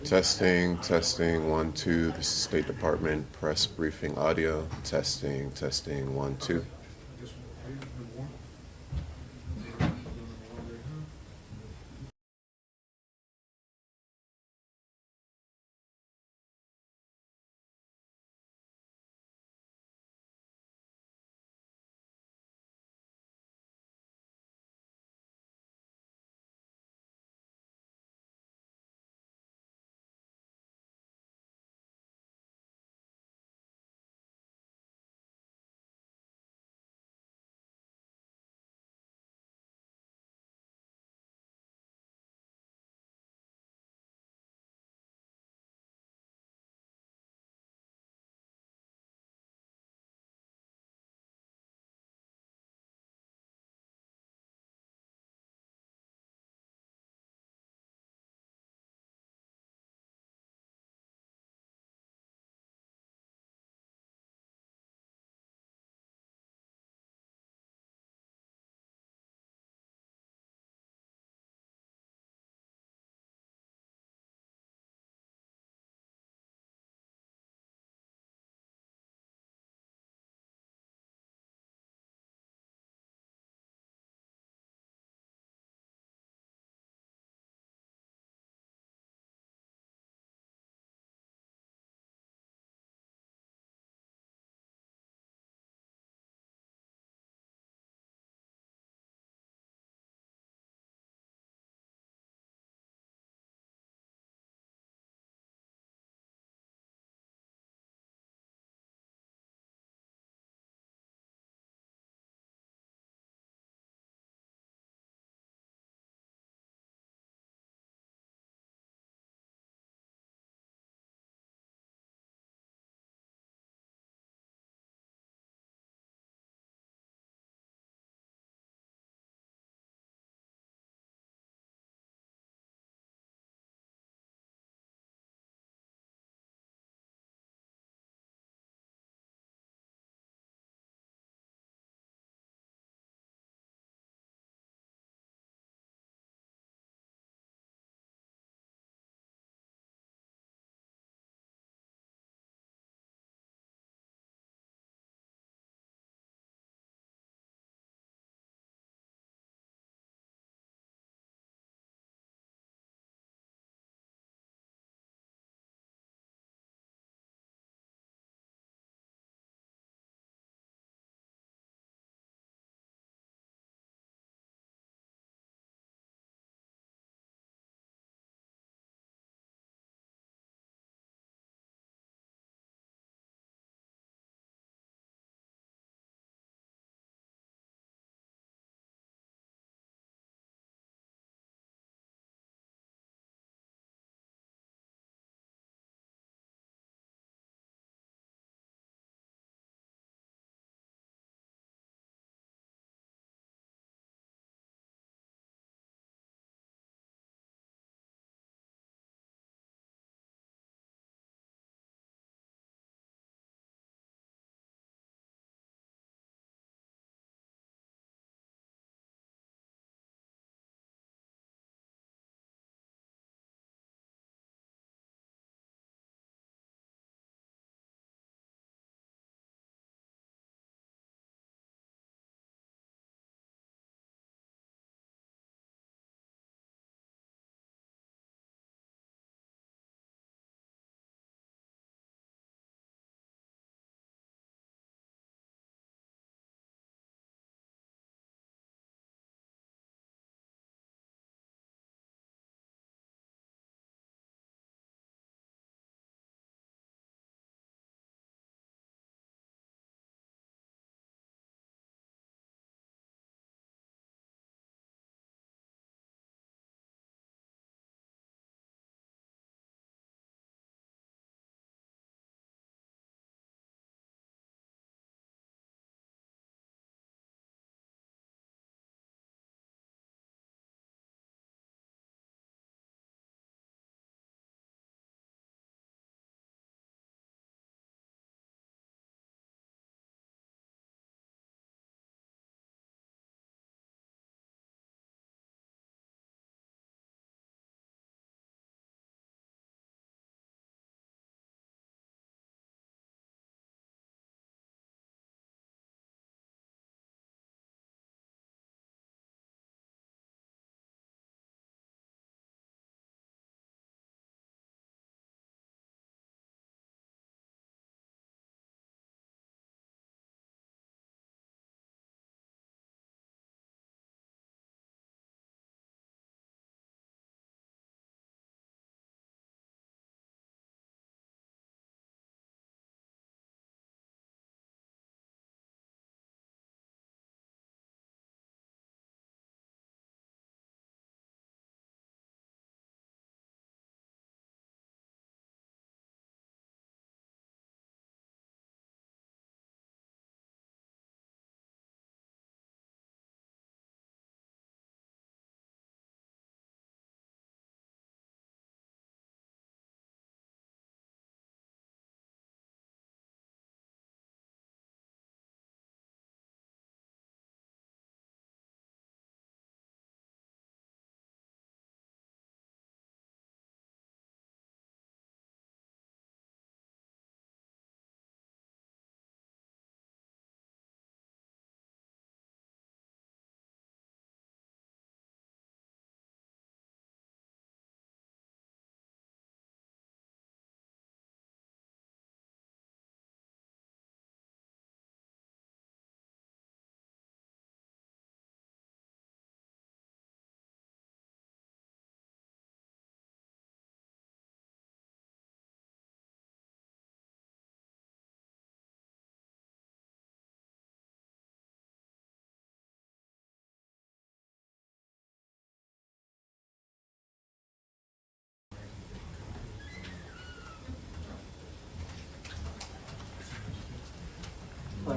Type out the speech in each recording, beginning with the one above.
Testing, testing, 1, 2. This is State Department press briefing audio. Testing, testing, 1, 2.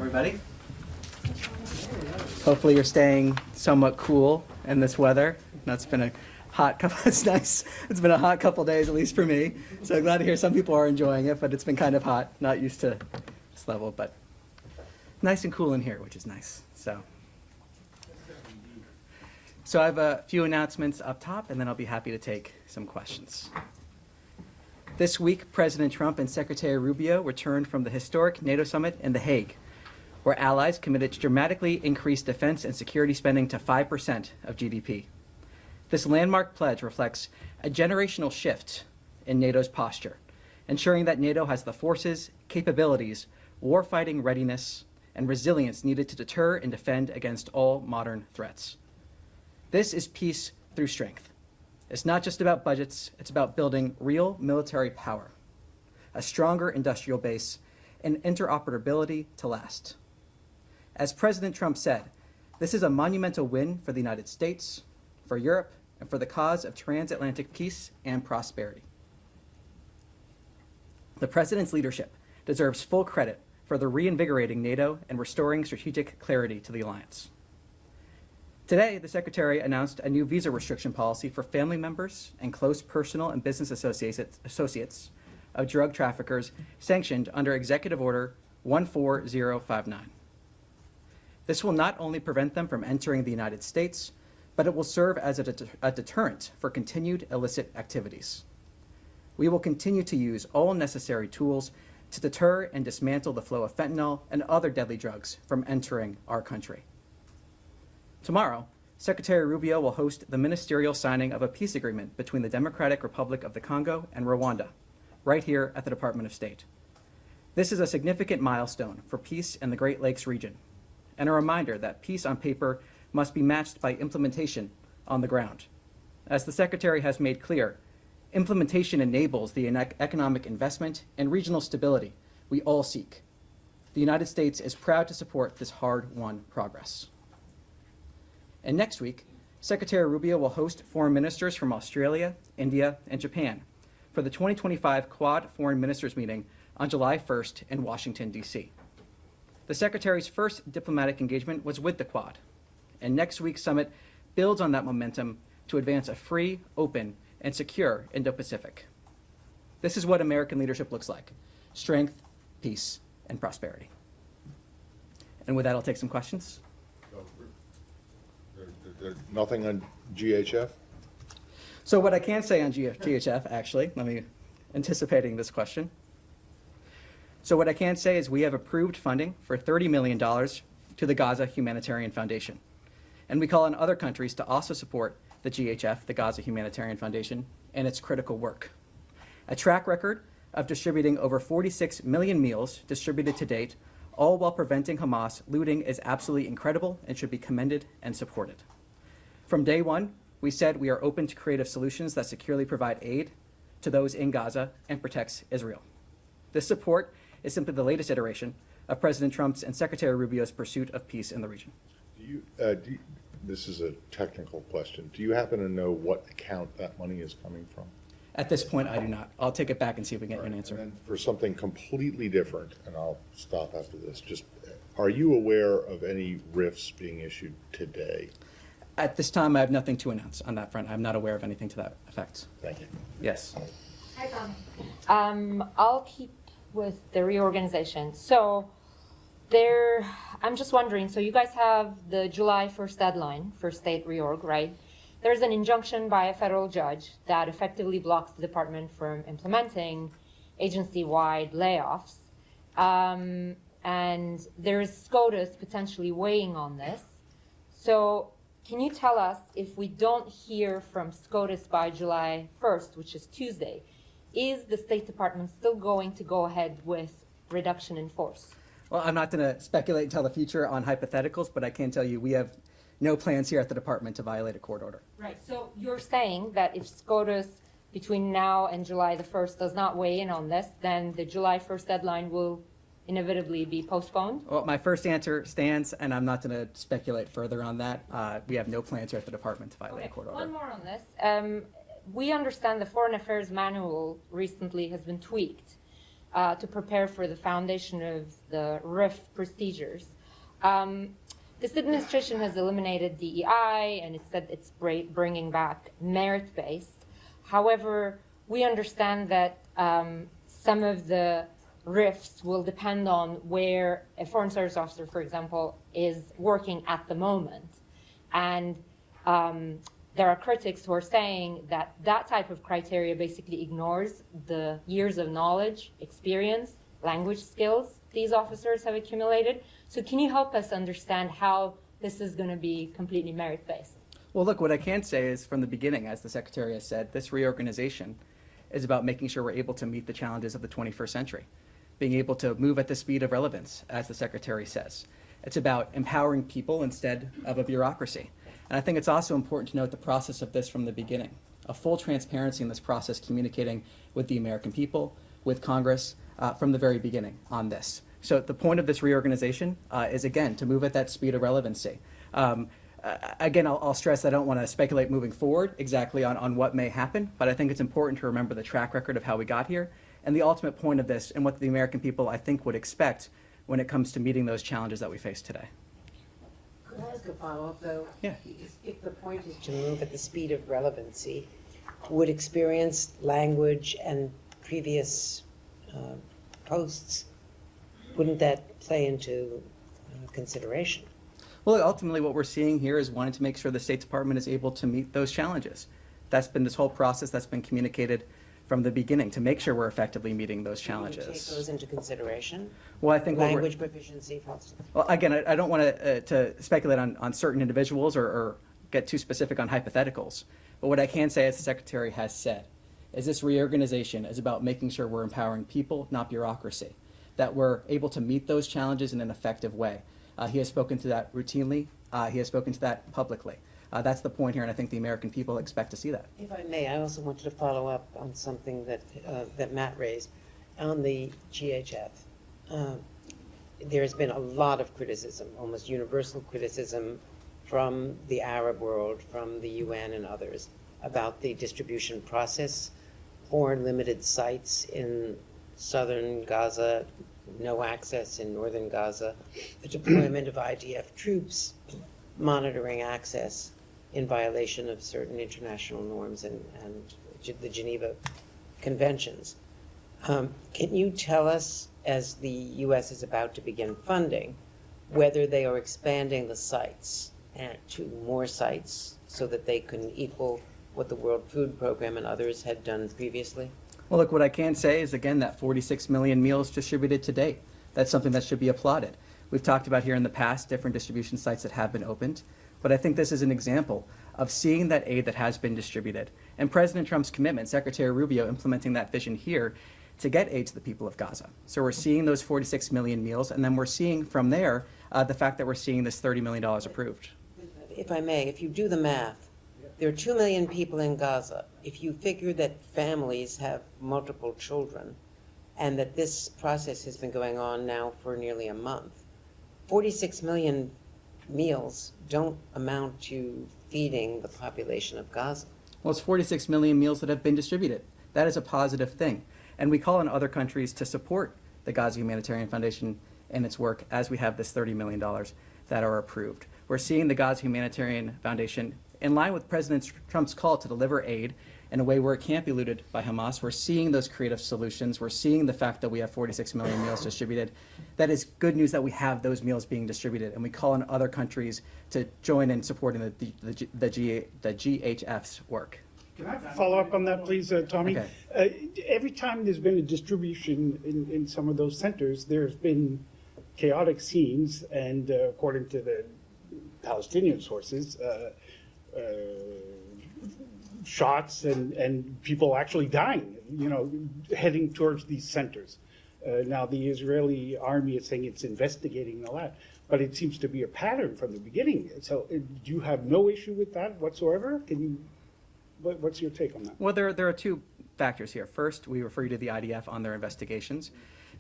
everybody. Hopefully you're staying somewhat cool in this weather. It's been a hot couple, it's nice. It's been a hot couple days, at least for me. So glad to hear some people are enjoying it, but it's been kind of hot. Not used to this level, but nice and cool in here, which is nice. So I have a few announcements up top, and then I'll be happy to take some questions. This week, President Trump and Secretary Rubio returned from the historic NATO summit in The Hague, where allies committed to dramatically increase defense and security spending to 5% of GDP. This landmark pledge reflects a generational shift in NATO's posture, ensuring that NATO has the forces, capabilities, warfighting readiness, and resilience needed to deter and defend against all modern threats. This is peace through strength. It's not just about budgets, it's about building real military power, a stronger industrial base, and interoperability to last. As President Trump said, this is a monumental win for the United States, for Europe, and for the cause of transatlantic peace and prosperity. The President's leadership deserves full credit for the reinvigorating NATO and restoring strategic clarity to the alliance. Today, the Secretary announced a new visa restriction policy for family members and close personal and business associates of drug traffickers sanctioned under Executive Order 14059. This will not only prevent them from entering the United States, but it will serve as a deterrent for continued illicit activities. We will continue to use all necessary tools to deter and dismantle the flow of fentanyl and other deadly drugs from entering our country. Tomorrow, Secretary Rubio will host the ministerial signing of a peace agreement between the Democratic Republic of the Congo and Rwanda, right here at the Department of State. This is a significant milestone for peace in the Great Lakes region, and a reminder that peace on paper must be matched by implementation on the ground. As the Secretary has made clear, implementation enables the economic investment and regional stability we all seek. The United States is proud to support this hard-won progress. And next week, Secretary Rubio will host foreign ministers from Australia, India, and Japan for the 2025 Quad Foreign Ministers meeting on July 1st in Washington, D.C. The Secretary's first diplomatic engagement was with the Quad, and next week's summit builds on that momentum to advance a free, open, and secure Indo-Pacific. This is what American leadership looks like: strength, peace, and prosperity. And with that, I'll take some questions. There's nothing on GHF? So what I can say on GHF, actually, anticipating this question. So what I can say is we have approved funding for $30 million to the Gaza Humanitarian Foundation. And we call on other countries to also support the GHF, the Gaza Humanitarian Foundation, and its critical work. A track record of distributing over 46 million meals distributed to date, all while preventing Hamas looting, is absolutely incredible and should be commended and supported. From day one, we said we are open to creative solutions that securely provide aid to those in Gaza and protects Israel. This support is simply the latest iteration of President Trump's and Secretary Rubio's pursuit of peace in the region. This is a technical question. Do you happen to know what account that money is coming from? At this point, I do not. I'll take it back and see if we can get Right. an answer. And then for something completely different, and I'll stop after this, just are you aware of any RIFs being issued today? At this time, I have nothing to announce on that front. I'm not aware of anything to that effect. Thank you. Yes. Hi, Tom. I'll keep with the reorganization. So I'm just wondering, so you guys have the July 1st deadline for state reorg, right? There's an injunction by a federal judge that effectively blocks the department from implementing agency-wide layoffs. And there's SCOTUS potentially weighing on this. So can you tell us, if we don't hear from SCOTUS by July 1st, which is Tuesday, is the State Department still going to go ahead with reduction in force? Well, I'm not going to speculate and tell the future on hypotheticals, but I can tell you we have no plans here at the department to violate a court order. Right. So you're saying that if SCOTUS between now and July the 1st does not weigh in on this, then the July 1st deadline will inevitably be postponed? Well, my first answer stands, and I'm not going to speculate further on that. We have no plans here at the department to violate a court order. One more on this. We understand the Foreign Affairs Manual recently has been tweaked to prepare for the foundation of the RIF procedures. This administration has eliminated DEI, and it said it's bringing back merit-based. However, we understand that some of the RIFs will depend on where a foreign service officer, for example, is working at the moment. And there are critics who are saying that that type of criteria basically ignores the years of knowledge, experience, language skills these officers have accumulated. So can you help us understand how this is going to be completely merit-based? Well, look, what I can say is from the beginning, as the Secretary has said, this reorganization is about making sure we're able to meet the challenges of the 21st century, being able to move at the speed of relevance, as the Secretary says. It's about empowering people instead of a bureaucracy. And I think it's also important to note the process of this from the beginning, a full transparency in this process, communicating with the American people, with Congress, from the very beginning on this. So the point of this reorganization is, again, to move at that speed of relevancy. Again, I'll stress I don't want to speculate moving forward exactly on what may happen, but I think it's important to remember the track record of how we got here and the ultimate point of this and what the American people, I think, would expect when it comes to meeting those challenges that we face today. Could I ask a follow-up, though? Yeah. If the point is to move at the speed of relevancy, would experience, language, and previous posts, wouldn't that play into consideration? Well, ultimately, what we're seeing here is wanting to make sure the State Department is able to meet those challenges. That's been this whole process that's been communicated from the beginning to make sure we're effectively meeting those challenges. Would you take those into consideration? Well, I think Language proficiency, for instance. Well, again, I don't want to speculate on certain individuals or get too specific on hypotheticals. But what I can say, as the Secretary has said, is this reorganization is about making sure we're empowering people, not bureaucracy, that we're able to meet those challenges in an effective way. He has spoken to that routinely. He has spoken to that publicly. That's the point here, and I think the American people expect to see that. If I may, I also wanted to follow up on something that that Matt raised on the GHF. There has been a lot of criticism, almost universal criticism, from the Arab world, from the UN and others, about the distribution process, foreign limited sites in southern Gaza, no access in northern Gaza, the deployment of IDF troops, monitoring access in violation of certain international norms and the Geneva Conventions. Can you tell us, as the U.S. is about to begin funding, whether they are expanding the sites to more sites so that they can equal what the World Food Program and others had done previously? Well, look, what I can say is, again, that 46 million meals distributed to date. That's something that should be applauded. We've talked about here in the past different distribution sites that have been opened, but I think this is an example of seeing that aid that has been distributed. And President Trump's commitment, Secretary Rubio implementing that vision here to get aid to the people of Gaza. So we're seeing those 46 million meals, and then we're seeing from there the fact that we're seeing this $30 million approved. If I may, if you do the math, there are 2 million people in Gaza. If you figure that families have multiple children and that this process has been going on now for nearly a month, 46 million meals don't amount to feeding the population of Gaza. Well, it's 46 million meals that have been distributed. That is a positive thing. And we call on other countries to support the Gaza Humanitarian Foundation and its work as we have this $30 million that are approved. We're seeing the Gaza Humanitarian Foundation in line with President Trump's call to deliver aid in a way where it can't be looted by Hamas. We're seeing those creative solutions. We're seeing the fact that we have 46 million meals distributed. That is good news that we have those meals being distributed, and we call on other countries to join in supporting the GHF's work. Can I follow up on that, please, Tommy? Okay. Every time there's been a distribution in some of those centers, there's been chaotic scenes, and according to the Palestinian sources, shots and people actually dying, heading towards these centers. Now, the Israeli army is saying it's investigating all that, but it seems to be a pattern from the beginning. So do you have no issue with that whatsoever? What's your take on that? Well, there are two factors here. First, we refer you to the IDF on their investigations.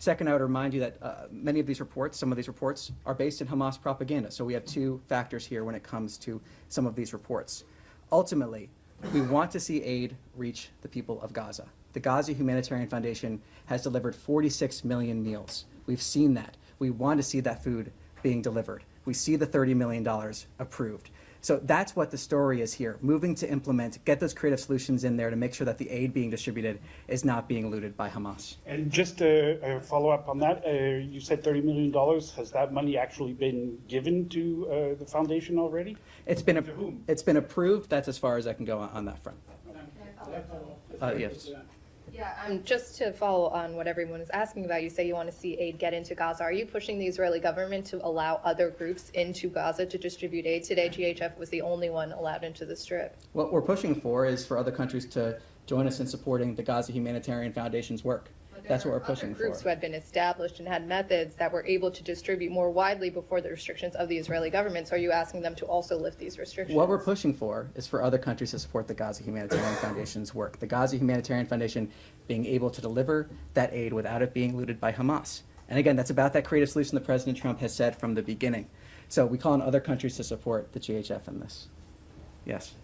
Second, I would remind you that many of these reports, some of these reports, are based in Hamas propaganda. So we have two factors here when it comes to some of these reports. Ultimately, we want to see aid reach the people of Gaza. The Gaza Humanitarian Foundation has delivered 46 million meals. We've seen that. We want to see that food being delivered. We see the $30 million approved. So that's what the story is here, moving to implement, get those creative solutions in there to make sure that the aid being distributed is not being looted by Hamas. And just to follow up on that, you said $30 million. Has that money actually been given to the foundation already? It's been, To whom? it's been approved. That's as far as I can go on that front. Yes. Yeah, just to follow on what everyone is asking about, you say you want to see aid get into Gaza. Are you pushing the Israeli government to allow other groups into Gaza to distribute aid? Today, GHF was the only one allowed into the Strip. What we're pushing for is for other countries to join us in supporting the Gaza Humanitarian Foundation's work. That's what we're pushing for. Groups who had been established and had methods that were able to distribute more widely before the restrictions of the Israeli government. So are you asking them to also lift these restrictions? What we're pushing for is for other countries to support the Gaza Humanitarian Foundation's work. The Gaza Humanitarian Foundation being able to deliver that aid without it being looted by Hamas. And again, that's about that creative solution that President Trump has said from the beginning. So we call on other countries to support the GHF in this. Yes.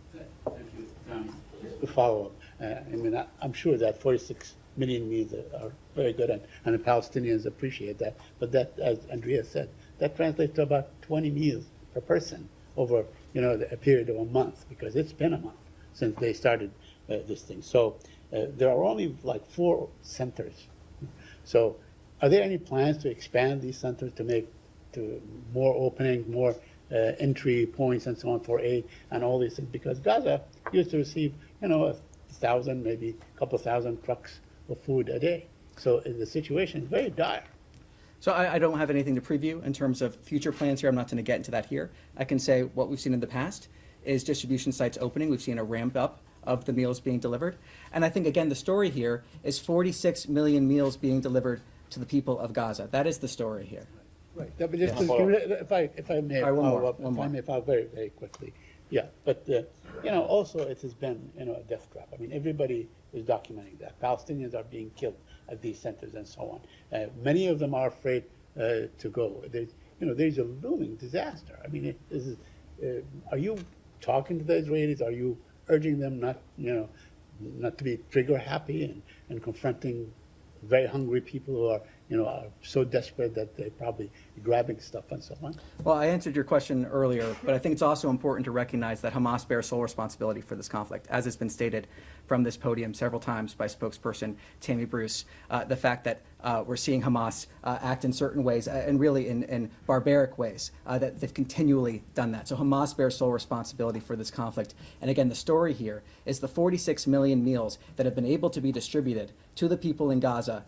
Thank you. Just to follow up, I'm sure that 46 million meals are very good, and the Palestinians appreciate that. But that, as Andrea said, that translates to about 20 meals per person over, a period of a month, because it's been a month since they started this thing. So there are only like 4 centers. So are there any plans to expand these centers to make to more opening, more entry points and so on for aid and all these things? Because Gaza used to receive, 1,000, maybe a couple thousand trucks of food a day. So the situation is very dire. So I don't have anything to preview in terms of future plans here. I'm not going to get into that here. I can say what we've seen in the past is distribution sites opening. We've seen a ramp up of the meals being delivered. And I think, again, the story here is 46 million meals being delivered to the people of Gaza. That is the story here. Right. Yeah, but just if I may follow up, if I may follow very, very quickly. Yeah, but also it has been a death trap. I mean, everybody is documenting that Palestinians are being killed at these centers and so on. Many of them are afraid to go. There's a looming disaster. I mean, are you talking to the Israelis? Are you urging them not to be trigger happy and confronting very hungry people who are are so desperate that they're probably grabbing stuff and so on? Well, I answered your question earlier, but I think it's also important to recognize that Hamas bears sole responsibility for this conflict, as has been stated from this podium several times by spokesperson Tammy Bruce. The fact that we're seeing Hamas act in certain ways, and really in barbaric ways, that they've continually done that. So Hamas bears sole responsibility for this conflict. And again, the story here is the 46 million meals that have been able to be distributed to the people in Gaza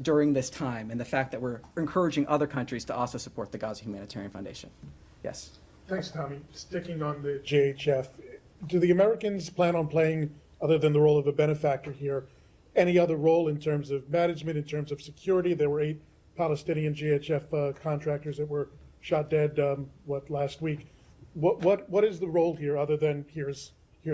during this time, and the fact that we're encouraging other countries to also support the Gaza Humanitarian Foundation. Yes. Thanks, Tommy. Sticking on the JHF, do the Americans plan on playing, other than the role of a benefactor here, any other role in terms of management, in terms of security? There were 8 Palestinian GHF contractors that were shot dead, last week. What is the role here, other than here's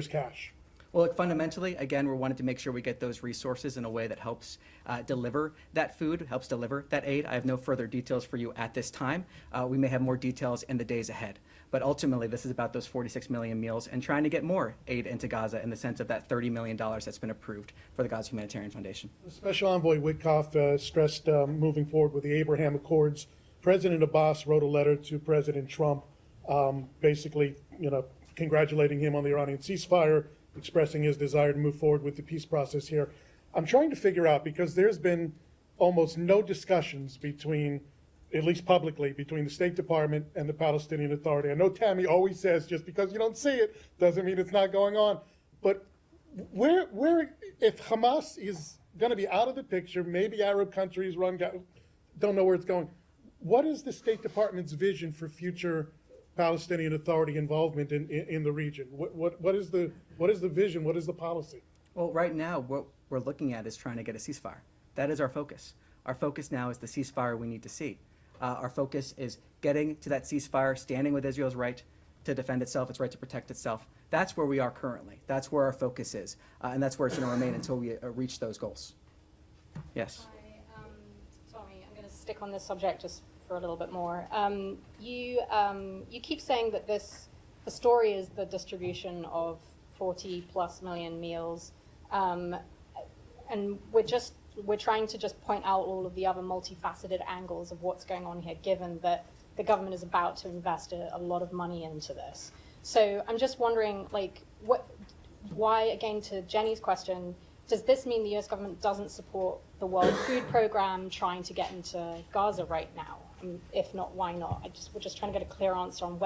cash? Well, look, fundamentally, again, we wanted to make sure we get those resources in a way that helps deliver that food, helps deliver that aid. I have no further details for you at this time. We may have more details in the days ahead. But ultimately, this is about those 46 million meals and trying to get more aid into Gaza in the sense of that $30 million that's been approved for the Gaza Humanitarian Foundation. Special Envoy Witkoff stressed moving forward with the Abraham Accords. President Abbas wrote a letter to President Trump, basically, congratulating him on the Iranian ceasefire, expressing his desire to move forward with the peace process here. I'm trying to figure out, because there's been almost no discussions between, at least publicly, between the State Department and the Palestinian Authority. I know Tammy always says just because you don't see it doesn't mean it's not going on. But where if Hamas is going to be out of the picture, maybe Arab countries don't know where it's going, what is the State Department's vision for future Palestinian Authority involvement in the region? What is the vision? What is the policy? Well, right now, what we're looking at is trying to get a ceasefire. That is our focus. Our focus now is the ceasefire we need to see. Our focus is getting to that ceasefire, standing with Israel's right to defend itself, its right to protect itself. That's where we are currently. That's where our focus is. And that's where it's going to remain until we reach those goals. Yes? Tommy, I'm going to stick on this subject just for a little bit more. You keep saying that the story is the distribution of 40+ million meals. and we're trying to just point out all of the other multifaceted angles of what's going on here, given that the government is about to invest a lot of money into this. So I'm just wondering, like, why, again, to Jenny's question, does this mean the US government doesn't support the World Food Program trying to get into Gaza right now? If not, why not? We're just trying to get a clear answer on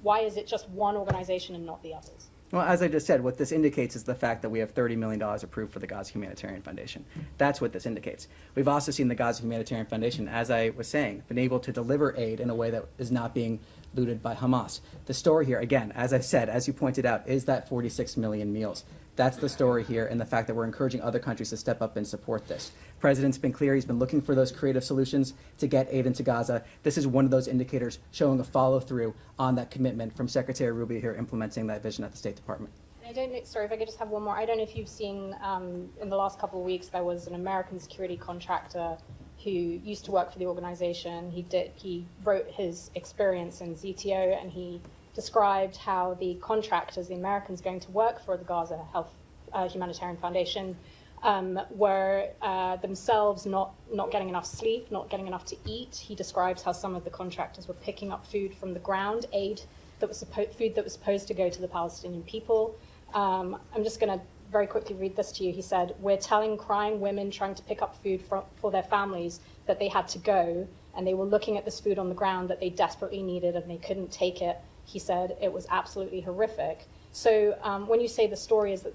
why is it just one organization and not the others? Well, as I just said, what this indicates is the fact that we have $30 million approved for the Gaza Humanitarian Foundation. That's what this indicates. We've also seen the Gaza Humanitarian Foundation, as I was saying, been able to deliver aid in a way that is not being looted by Hamas. The story here, again, as I've said, as you pointed out, is that 46 million meals. That's the story here, and the fact that we're encouraging other countries to step up and support this. The President's been clear. He's been looking for those creative solutions to get aid into Gaza. This is one of those indicators showing a follow-through on that commitment from Secretary Rubio here implementing that vision at the State Department. I don't know, sorry, if I could just have one more. I don't know if you've seen, in the last couple of weeks, there was an American security contractor who used to work for the organization. He wrote his experience in ZTO, and he described how the contractors, the Americans going to work for the Gaza Humanitarian Foundation, were themselves not getting enough sleep, not getting enough to eat. He describes how some of the contractors were picking up food from the ground, food that was supposed to go to the Palestinian people. I'm just going to very quickly read this to you. He said, "We're telling crying women trying to pick up food for their families that they had to go, and they were looking at this food on the ground that they desperately needed, and they couldn't take it." He said it was absolutely horrific. So when you say the story is that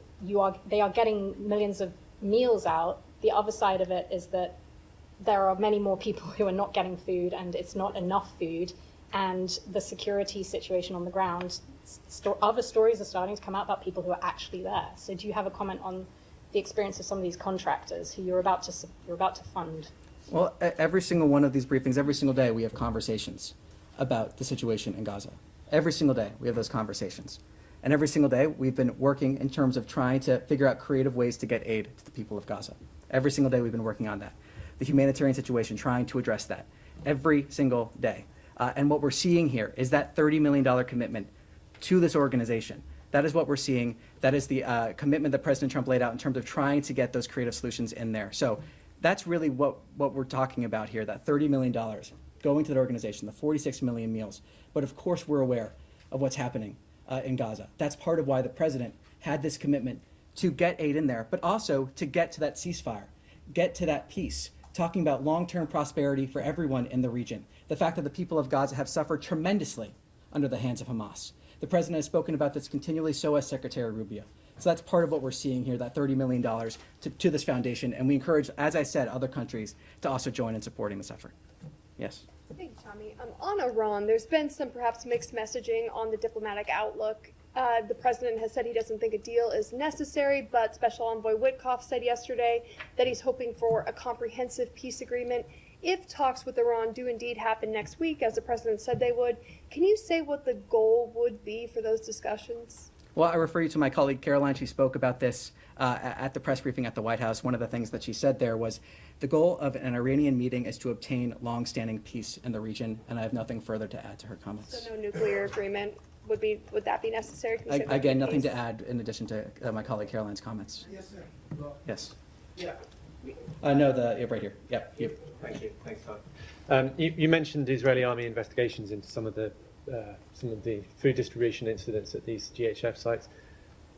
they are getting millions of meals out, the other side of it is that there are many more people who are not getting food, and it's not enough food, and the security situation on the ground. Other stories are starting to come out about people who are actually there. So do you have a comment on the experience of some of these contractors who you're about to fund? Well, every single one of these briefings, every single day, we have conversations about the situation in Gaza. Every single day, we have those conversations. And every single day, we've been working in terms of trying to figure out creative ways to get aid to the people of Gaza. Every single day, we've been working on that. The humanitarian situation, trying to address that. Every single day. And what we're seeing here is that $30 million commitment to this organization. That is what we're seeing. That is the commitment that President Trump laid out in terms of trying to get those creative solutions in there. So that's really what we're talking about here, that $30 million going to the organization, the 46 million meals. But of course, we're aware of what's happening in Gaza. That's part of why the president had this commitment to get aid in there, but also to get to that ceasefire, get to that peace, talking about long-term prosperity for everyone in the region. The fact that the people of Gaza have suffered tremendously under the hands of Hamas. The president has spoken about this continually, so has Secretary Rubio. So that's part of what we're seeing here, that $30 million to this foundation. And we encourage, as I said, other countries to also join in supporting this effort. Yes. Thank you, Tommy. On Iran, there's been some perhaps mixed messaging on the diplomatic outlook. The president has said he doesn't think a deal is necessary, but Special Envoy Witkoff said yesterday that he's hoping for a comprehensive peace agreement. If talks with Iran do indeed happen next week, as the president said they would, can you say what the goal would be for those discussions? Well, I refer you to my colleague Caroline. She spoke about this at the press briefing at the White House. One of the things that she said there was the goal of an Iranian meeting is to obtain long-standing peace in the region, and I have nothing further to add to her comments. So no nuclear agreement would that be necessary? Again, nothing to add in addition to my colleague Caroline's comments. Yes, sir. Well, Yes. yeah. No, right here. Yep. Thank you. Thanks, Todd. You mentioned Israeli army investigations into some of the food distribution incidents at these GHF sites.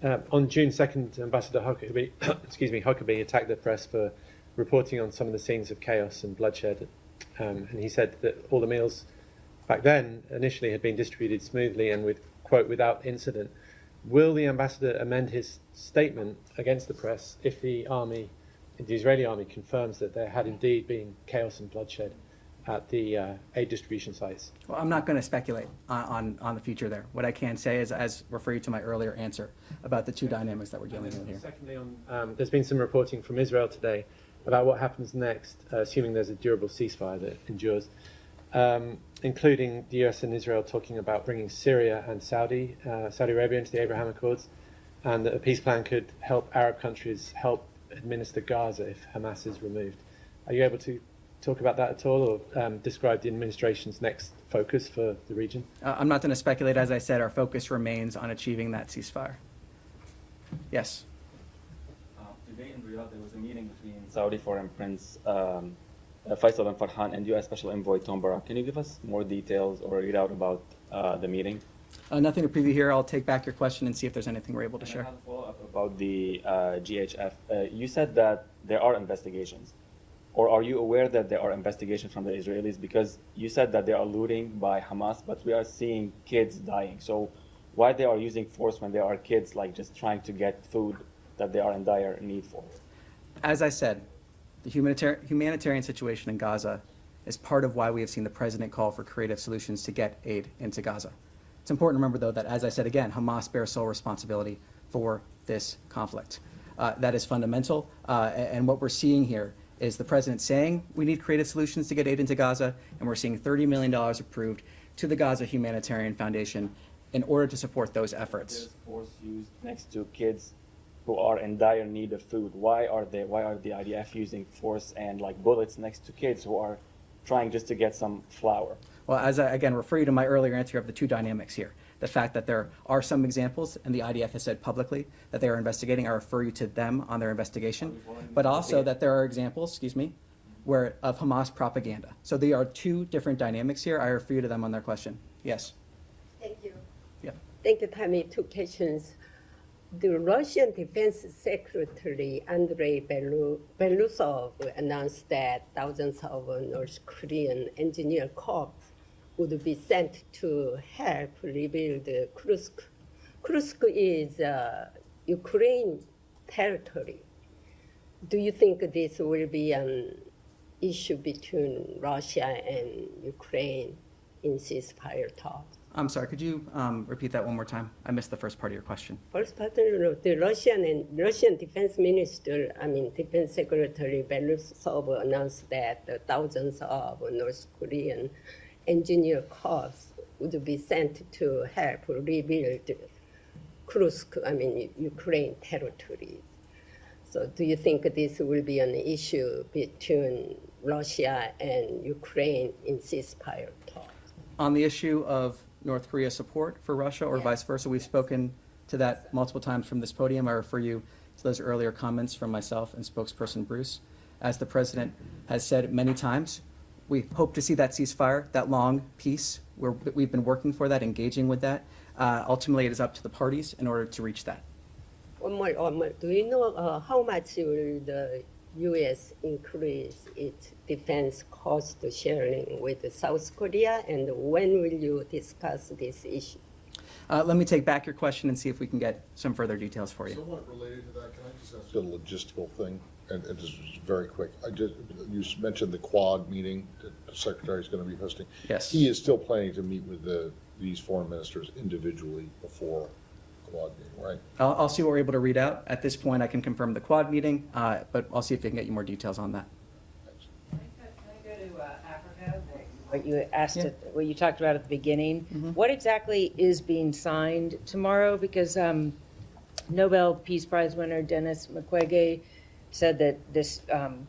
On June 2nd, Ambassador Huckabee attacked the press for reporting on some of the scenes of chaos and bloodshed, and he said that all the meals back then initially had been distributed smoothly and with, quote, without incident. Will the ambassador amend his statement against the press if the Israeli army confirms that there had indeed been chaos and bloodshed at the aid distribution sites? Well, I'm not going to speculate on the future there. What I can say is, as refer you to my earlier answer about the two dynamics that we're dealing with here. Secondly, there's been some reporting from Israel today about what happens next, assuming there's a durable ceasefire that endures, including the US and Israel talking about bringing Syria and Saudi Arabia into the Abraham Accords, and that a peace plan could help Arab countries help administer Gaza if Hamas is removed. Are you able to talk about that at all, or describe the administration's next focus for the region? I'm not going to speculate. As I said, our focus remains on achieving that ceasefire. Yes. The today in Riyadh there was a meeting between Saudi Foreign Prince Faisal bin Farhan and U.S. Special Envoy Tom Barak. Can you give us more details or read out about the meeting? Nothing to preview here. I'll take back your question and see if there's anything we're able to share. I have a follow-up about the GHF. You said that there are investigations. Or are you aware that there are investigations from the Israelis? Because you said that they are looting by Hamas, but we are seeing kids dying. So why they are using force when there are kids like just trying to get food that they are in dire need for? As I said, the humanitarian situation in Gaza is part of why we have seen the president call for creative solutions to get aid into Gaza. It's important to remember, though, that, as I said again, Hamas bears sole responsibility for this conflict. That is fundamental, and what we're seeing here is the president saying we need creative solutions to get aid into Gaza, and we're seeing $30 million approved to the Gaza Humanitarian Foundation in order to support those efforts. There's force used next to kids who are in dire need of food. Why are the IDF using force and like bullets next to kids who are trying just to get some flour? Well, as I, again, refer you to my earlier answer of the two dynamics here. The fact that there are some examples, and the IDF has said publicly that they are investigating. I refer you to them on their investigation. But also that there are examples, where of Hamas propaganda. So there are two different dynamics here. I refer you to them on their question. Yes. Thank you. Yeah. Thank you, Tammy. Two questions. The Russian Defense Secretary Andrei Belousov announced that thousands of North Korean engineer corps would be sent to help rebuild Kursk. Kursk is Ukraine territory. Do you think this will be an issue between Russia and Ukraine in ceasefire talks? I'm sorry, could you repeat that one more time? I missed the first part of your question. First part, the Russian Defense Minister, Defense Secretary Belousov announced that thousands of North Korean engineer corps would be sent to help rebuild Kursk, Ukraine territories. So do you think this will be an issue between Russia and Ukraine in ceasefire talks? On the issue of North Korea support for Russia or vice versa, we've spoken to that multiple times from this podium. I refer you to those earlier comments from myself and spokesperson Bruce. As the president has said many times, we hope to see that ceasefire, that long peace. We've been working for that, engaging with that. Ultimately, it is up to the parties in order to reach that. One more. Do you know how much will the U.S. increase its defense cost sharing with South Korea, and when will you discuss this issue? Let me take back your question and see if we can get some further details for you. Somewhat related to that, can I just ask a logistical thing? And just very quick. You mentioned the Quad meeting that the Secretary is going to be hosting. Yes. He is still planning to meet with these foreign ministers individually before Quad meeting, right? I'll see what we're able to read out. At this point, I can confirm the Quad meeting, but I'll see if I can get you more details on that. Can I go to Africa? What you asked, what you talked about at the beginning. What exactly is being signed tomorrow? Because Nobel Peace Prize winner Denis Mukwege said that this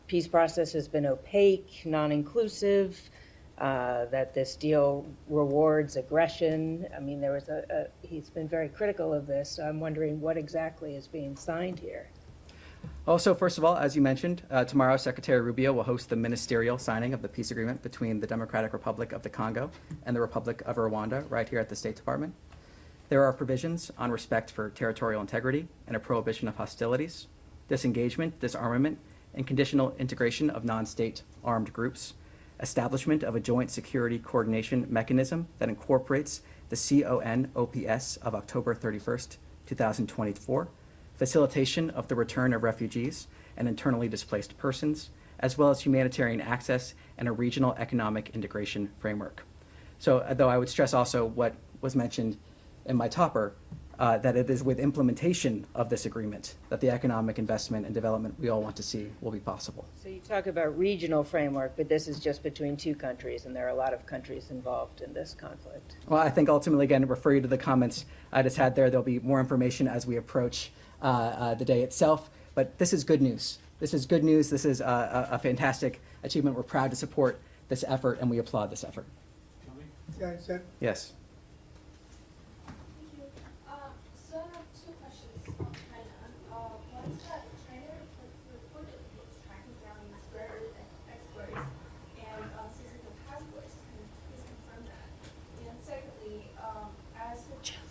peace process has been opaque, non-inclusive, that this deal rewards aggression. He's been very critical of this, so I'm wondering what exactly is being signed here. Also, first of all, as you mentioned, tomorrow Secretary Rubio will host the ministerial signing of the peace agreement between the Democratic Republic of the Congo and the Republic of Rwanda right here at the State Department. There are provisions on respect for territorial integrity and a prohibition of hostilities, disengagement, disarmament, and conditional integration of non-state armed groups, establishment of a joint security coordination mechanism that incorporates the CONOPS of October 31st, 2024, facilitation of the return of refugees and internally displaced persons, as well as humanitarian access and a regional economic integration framework. So, though I would stress also what was mentioned in my topper, that it is with implementation of this agreement that the economic investment and development we all want to see will be possible. So you talk about regional framework, but this is just between two countries, and there are a lot of countries involved in this conflict. Well, I think ultimately, again, refer you to the comments I just had there. There'll be more information as we approach the day itself, but this is good news. This is good news. This is a fantastic achievement. We're proud to support this effort, and we applaud this effort. Yes. So I have two questions on China. One is that China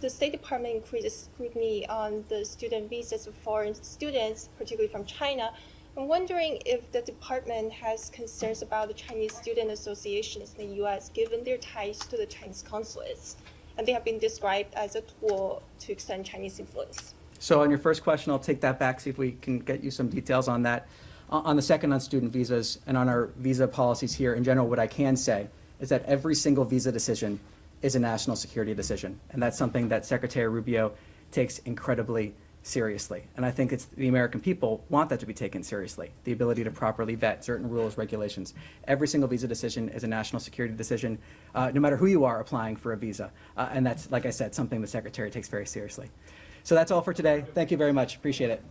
the State Department increases scrutiny on the student visas of foreign students, particularly from China. I'm wondering if the department has concerns about the Chinese student associations in the U.S., given their ties to the Chinese consulates, and they have been described as a tool to extend Chinese influence. So on your first question, I'll take that back, see if we can get you some details on that. On the second, on student visas and on our visa policies here in general, what I can say is that every single visa decision is a national security decision. And that's something that Secretary Rubio takes incredibly seriously. And I think it's the American people want that to be taken seriously, the ability to properly vet certain rules, regulations. Every single visa decision is a national security decision, no matter who you are applying for a visa. And that's, like I said, something the Secretary takes very seriously. So that's all for today. Thank you very much. Appreciate it.